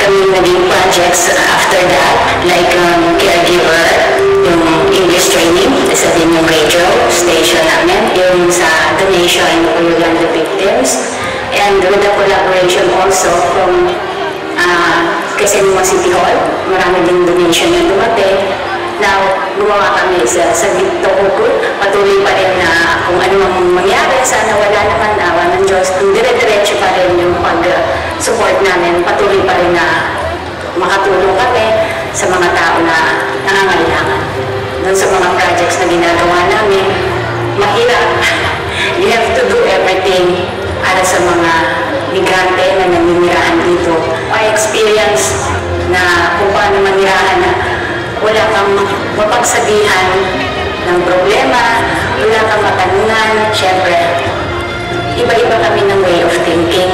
daming naging projects after that, like caregiver, yung English training, isa din yung radio station namin, yung sa donation ng the victims, and with the collaboration also from Quezon City Hall, marami din donation yung dumating. Now, gumawa kami sa Victo Hugot, patuloy pa rin na kung ano mang mangyari, sana wala naman awa ng Diyos, dire-diretso pa rin yung pag-support namin, patuloy pa rin na makatulong kami sa mga tao na nangangailangan. Doon sa mga projects na ginagawa namin, mahirap. You have to do everything para sa mga migrante na naninirahan dito. May experience na kung paano manirahan na wala kang mapagsabihan ng problema, wala kang matanungan. Siyempre, iba-iba kami ng way of thinking,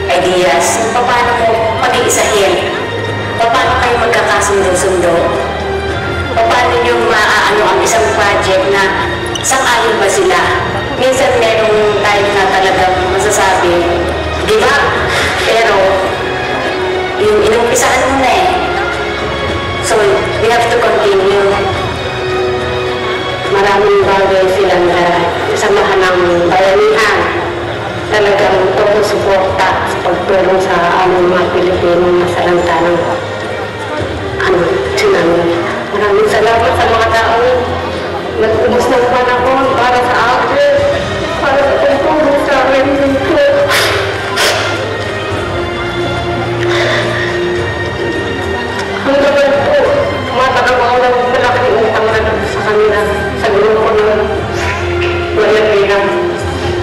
ideas, paano mo pag-iisahin, paano kayo magkakasundo-sundo, paano nyo maaano ang isang project na sang-ayon ba sila. Minsan merong tayo na talagang masasabi, give up, pero yung inumpisaan mo na eh. So, we have to continue. Maraming bagay silang samahan ng bayanihan. Talagang suporta sa pagtulong sa aming mga Pilipino masalanta ng tsunami. Maraming salamat sa mga tao. Nag-ubos ng panahon para sa akin, para sa pagtulong sa akin dito. Hanggang po, tumatagap ako ng malaking utang na sa kanila, sa grupo ng Mayatina.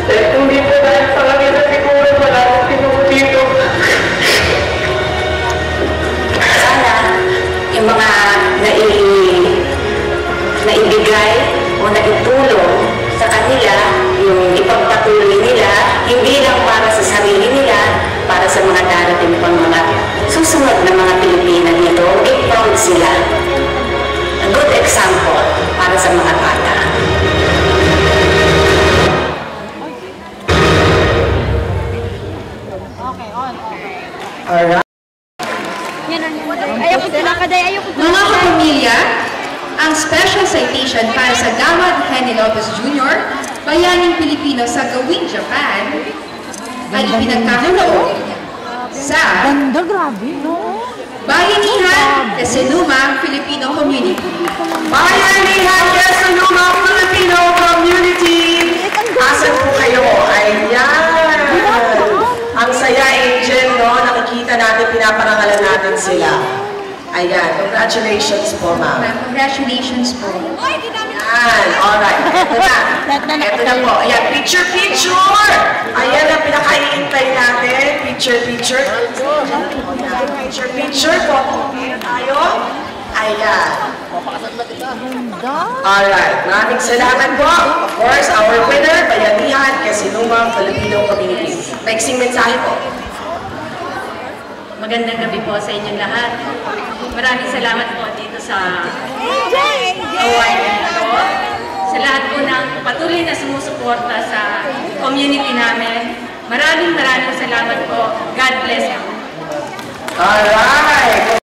Dahil hindi po dahil sa kanila siguro wala akong pinuho dito. Sana yung mga naibigay o naitulong sa kanila, yung ipagpatuloy nila, hindi lang para sa sarili nila, para sa mga darating pang mga susunod na mga Pilipina dito, make proud sila. A good example para sa mga bata. Alright. Mga kapamilya, ang special citation para sa Gawad Henny Lopez Jr., bayaning Pilipino sa Gawing, Japan, ay ipinagkakaroon sa Bayanihan Quezonuma Filipino Community. Bayanihan Quezonuma Filipino Community! Asan po kayo? Ayan! Ang saya, Angel, no? Nakikita natin, pinaparangalan natin sila. Ayan, congratulations po, ma'am. Congratulations po. Ayan, alright. Ito na po. Ayan, picture! Ayan ang pinakaiintay natin. Picture. Picture po. Ayan tayo. Ayan. Alright, maraming salamat po. Of course, our winner, Bayanihan Quezonuma Filipino Community. Maiksing mensahe po. Magandang gabi po sa inyong lahat. Maraming salamat po dito sa award nito. Sa lahat po ng patuloy na sumusuporta sa community namin. Maraming salamat po. God bless you. Alright!